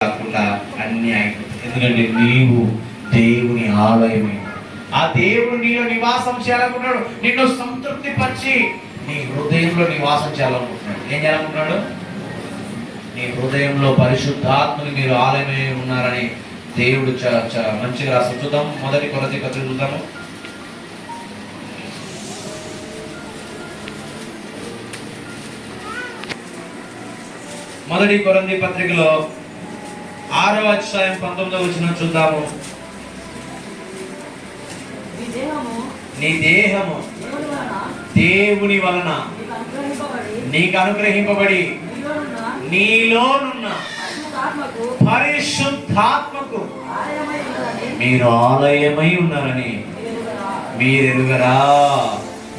కాకుండా అన్యాయం. ఎందుకంటే నీవు దేవుని ఆలయమే. ఆ దేవుడు నీలో నివాసం చేయాలనుకుంటున్నాడు. నిన్ను సంతృప్తి పరిచి నీ హృదయంలో నివాసం చేయాలనుకుంటున్నాడు. ఏం చేయాలనుకుంటున్నాడు? నీ హృదయంలో పరిశుద్ధాత్మని మీరు ఆలయమే ఉన్నారని దేవుడు మంచిగా రాసి చూద్దాం. 1 కొరింథీ పత్రిక చూద్దాము. 1 కొరింథీ పత్రికలో 6వ అధ్యాయం 19వ వచనం చూద్దాము. నీ దేహము దేవుని వలన నీకు అనుగ్రహింపబడి నీలోనున్న పరిశుద్ధాత్మకు మీరు ఆలయమై ఉన్నారని మీరెరుగరా?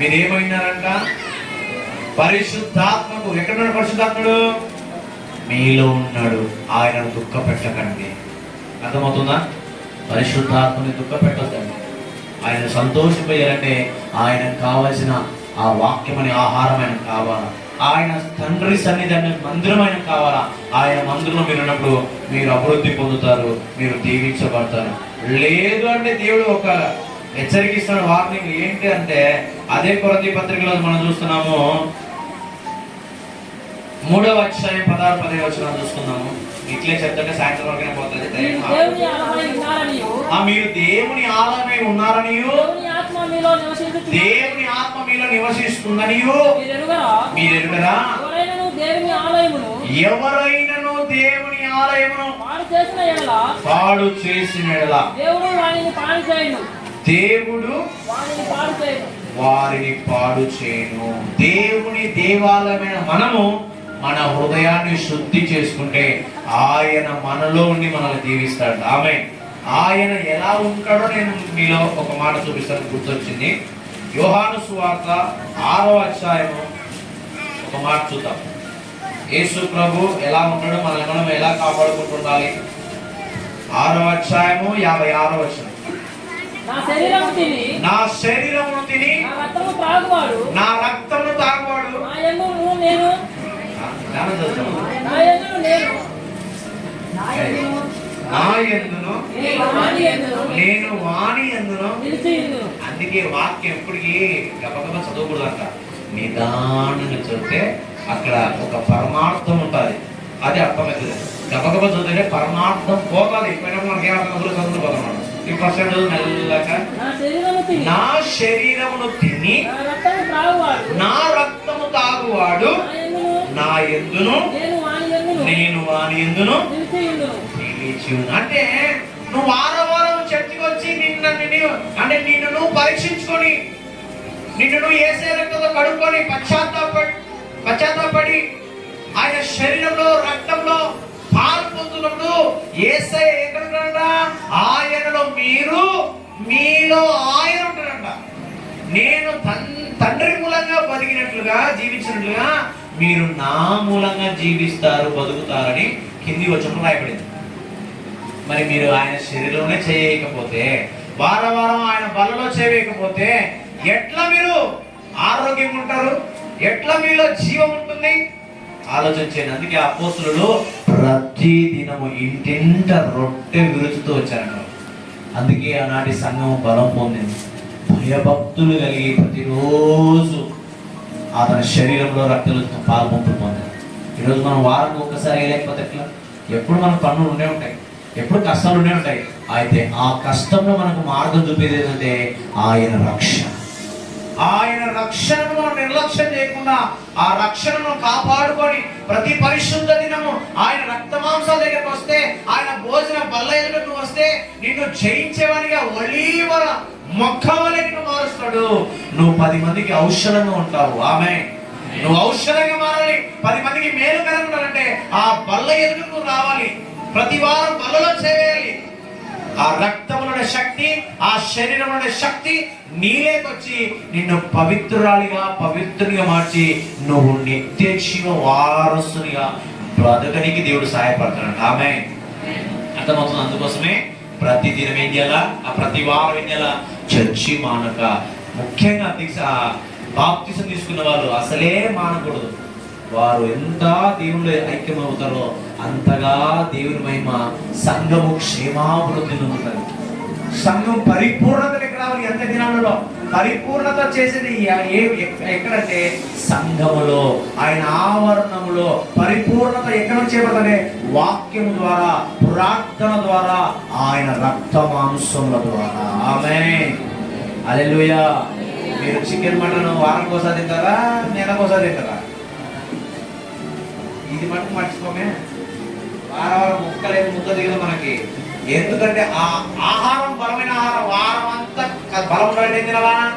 మీరేమై ఉన్నారంట? పరిశుద్ధాత్మకు. ఎక్కడున్నాడు పరిశుద్ధాత్ముడు? మీలో ఉన్నాడు. ఆయనను దుఃఖ పెట్టకండి. అర్థమవుతుందా? పరిశుద్ధాత్మని దుఃఖ పెట్టొద్దండి. ఆయన సంతోషిపోయారంటే ఆయనకు కావలసిన ఆ వాక్యమని ఆహారం ఆయనకు కావాలా? ఆయన తండ్రి సన్నిధానం మందిరం ఆయనకు కావాలా? ఆయన మందిరంలో మీరు ఉన్నప్పుడు మీరు అభివృద్ధి పొందుతారు, మీరు దీవించబడతారు. లేదు అంటే దేవుడు ఒక హెచ్చరికిస్తున్న వార్నింగ్ ఏంటి అంటే, అదే కొరింథీ పత్రికలో మనం చూస్తున్నాము. 3వ అధ్యాయం 16-17 వచనాలు చూస్తున్నాము. ఇట్లే చెప్తుంటే సాయంత్రం వరకనే పోతుంది. మీరు దేవుని ఆలయమై ఉన్నారని, దేవుని ఆత్మ మీలో నివసిస్తుందనియు మీరెరుగరా? ఎవరైనను దేవుని ఆలయమును పాడు చేసిన యెడల దేవుడు వారిని పాడు చేయను. దేవుని దేవాలయమైన మనము మన హృదయాన్ని శుద్ధి చేసుకుంటే ఆయన మనలో ఉండి మనల్ని దీవిస్తాడు. ఆమేన్. ఆయన ఎలా ఉంటాడో నేను మీలో ఒక మాట చూపిస్తాను, గుర్తొచ్చింది. యోహాను సువార్త 6వ అధ్యాయము ఒక మాట చూద్దాం. యేసు ప్రభు ఎలా ఉంటాడో మనం ఎలా కాపాడుకుంటుండాలి. 6వ అధ్యాయము 56వ వచనం. నా శరీరమును తిని నా రక్తమును తాగువాడు నా యందును నేను వాని యందును. అందుకే వాక్యం ఎప్పటికీ గబగబ చదవకూడదంట. నిదానంగా చదివితే అక్కడ ఒక పరమార్థం ఉంటుంది, అది అర్థమవుతుంది. గబగబ చదివితే పరమార్థం పోతుంది. ఎప్పుడైనా మనకి ఏమర్థం చదువుకుపోతున్నాడు. ఈ ఫస్ట్ మెల్లగా నా శరీరమును తిని నా రక్తము తాగువాడు నా యందును నేను వాని యందును. అంటే నువ్వు వారం చర్చికి వచ్చి నిన్ను నువ్వు పరీక్షించుకొని నిన్ను నువ్వు యేసయ్య రక్తంతో కడుక్కొని పశ్చాత్తాపడి ఆయన శరీరంలో రక్తంలో పాలు పొందుతున్నప్పుడు యేసయ్య ఎక్కడ ఉంటాడంట? ఆయనలో మీరు, మీలో ఆయన ఉంటాడంట. నేను తండ్రి మూలంగా బతికినట్లుగా జీవించినట్లుగా మీరు నా మూలంగా జీవిస్తారు, బతుకుతారని కింది వచనం రాయబడింది. మరి మీరు ఆయన శరీరంలోనే చేయకపోతే, వారం ఆయన బలలో చేయకపోతే ఎట్లా మీరు ఆరోగ్యంగా ఉంటారు? ఎట్లా మీలో జీవం ఉంటుంది? ఆలోచించండి. అందుకే అపోస్తలులు ప్రతి దినము ఇంటింట రొట్టె విరుచుతూ వచ్చారంట. అందుకే ఆనాటి సంఘం బలం పొందింది. భయభక్తులు కలిగి ప్రతిరోజు అతని శరీరంలో రక్తంతో పాల్పొంపులు పొందారు. ఈరోజు మనం వారానికి ఒక్కసారి లేకపోతే ఎట్లా? ఎప్పుడు మనకు పనులు ఉండే ఉంటాయి, ఎప్పుడు కష్టాలు ఉండే ఉంటాయి. అయితే ఆ కష్టంలో మనకు మార్గం చూపేది ఏంటంటే ఆయన రక్షణ. ఆయన రక్షణను మనం నిర్లక్ష్యం చేయకుండా ఆ రక్షణను కాపాడుకొని ప్రతి పరిశుద్ధ దినము ఆయన రక్త మాంసాల దగ్గరకు వస్తే, ఆయన భోజన బల్ల ఎదుటకు వస్తే నిన్ను జయించేవానిగా ఒలీవల మొక్క వలె నిన్ను మారుస్తాడు. నువ్వు 10 మందికి ఔషధంగా ఉంటావు. ఆమేన్. నువ్వు ఔషధంగా మారాలి, 10 మందికి మేలుకరంగా ఉండాలంటే ఆ బల్ల ఎదుటకు రావాలి. ప్రతి వారం బల్లలో చేయాలి. ఆ రక్తములోని శక్తి, ఆ శరీరంలోని శక్తి నీలేకొచ్చి నిన్ను పవిత్రురాలిగా పవిత్రునిగా మార్చి నువ్వు నిత్య జీవ వారసునిగా బ్రతకడానికి దేవుడు సహాయపడతాడు. ఆమేన్. అర్థమవుతుంది. అందుకోసమే ప్రతి దినం ఏం చేయాలా? ఆ ప్రతి వారం ఏం చేయాలా? చర్చి మానక, ముఖ్యంగా బాప్తిసం తీసుకున్న వాళ్ళు అసలే మానకూడదు. వారు ఎంత దేవుళ్ళు ఐక్యమవుతారో అంతగా దేవుని మహిమ సంఘము క్షేమాభివృద్ధి నొందుతుంది. సంఘం పరిపూర్ణతకి రావాలి. ఎంత దినాలలో పరిపూర్ణత చేసేది ఎక్కడంటే సంఘములో, ఆయన ఆవరణములో. పరిపూర్ణత ఎక్కడ చేయబడతానే వాక్యము ద్వారా, ప్రార్థన ద్వారా, ఆయన రక్త మాంసముల ద్వారా. ఆమేన్, హల్లెలూయా. మీరు చికెన్ మటన్ వారానికి ఒకసారి తింటారా, నెలకు ఒకసారి తింటారా? ఇది మటుకు మర్చిపోమే. వారం ముక్కలేదు ముద్ద దిగదు మనకి. ఎందుకంటే ఆ ఆహారం బలమైన ఆహారం. వారం అంతా బలం ఉండాలంటే తినాలా?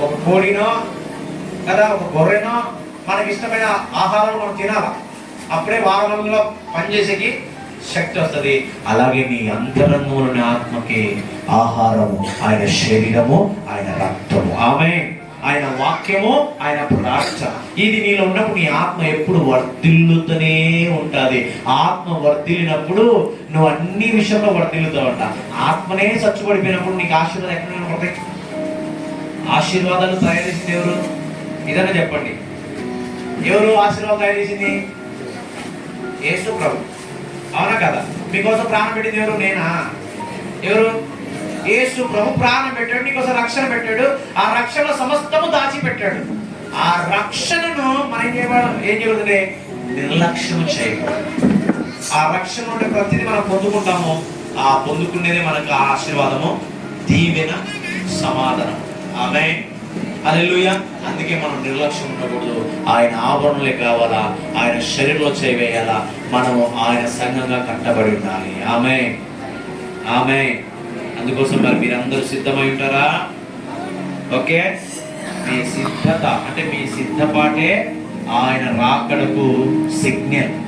ఒక కోడినో కదా, ఒక గొర్రెనో మనకి ఇష్టమైన ఆహారం మనం తినాలా. అప్పుడే వారంలో పనిచేసేకి శక్తి వస్తుంది. అలాగే నీ అంతరంగంలోని ఆత్మకి ఆహారము ఆయన శరీరము, ఆయన రక్తము. ఆమేన్. ఆయన వాక్యము, ఆయన ప్రార్థన. ఇది నీలో ఉన్నప్పుడు నీ ఆత్మ ఎప్పుడు వర్ధిల్లుతూనే ఉంటుంది. ఆత్మ వర్ధిల్లినప్పుడు నువ్వు అన్ని విషయంలో వర్ధిల్లుతావు అంట. ఆత్మనే చచ్చుబడిపోయినప్పుడు నీకు ఆశీర్వాదం ఎక్కడ పడతాయి? ఆశీర్వాదాలు తయారు చేసింది ఎవరు? ఇదన్నా చెప్పండి. ఎవరు ఆశీర్వాదం తయారు చేసింది? యేసు ప్రభు. అవునా కదా? మీకోసం ప్రాణం పెట్టింది ఎవరు? నేనా? ఎవరు? యేసు ప్రభు ప్రాణం పెట్టాడు, నీకోసం రక్షణ పెట్టాడు. ఆ రక్షణ సమస్తము దాచిపెట్టాడు. ఆ రక్షణను మనం ఏం చేయకూడదు? నిర్లక్ష్యం చేయకూడదు. ఆ రక్షణ ఉండే ప్రతిదీ మనం పొందుకుంటాము. ఆ పొందుకునేది మనకు ఆశీర్వాదము, దీవెన, సమాధానం. ఆమేన్, హల్లెలూయా. అందుకే మనం నిర్లక్ష్యం ఉండకూడదు. ఆయన ఆభరణలే కావాలా, ఆయన శరీరంలో చేయవేయాలా. మనము ఆయన సంఘంగా కట్టబడి ఉండాలి. ఆమేన్, ఆమేన్. అందుకోసం మరి మీరందరూ సిద్ధమై ఉంటారా? ఓకే. మీ సిద్ధత అంటే మీ సిద్ధపాటే ఆయన రాకడకు సిగ్నల్.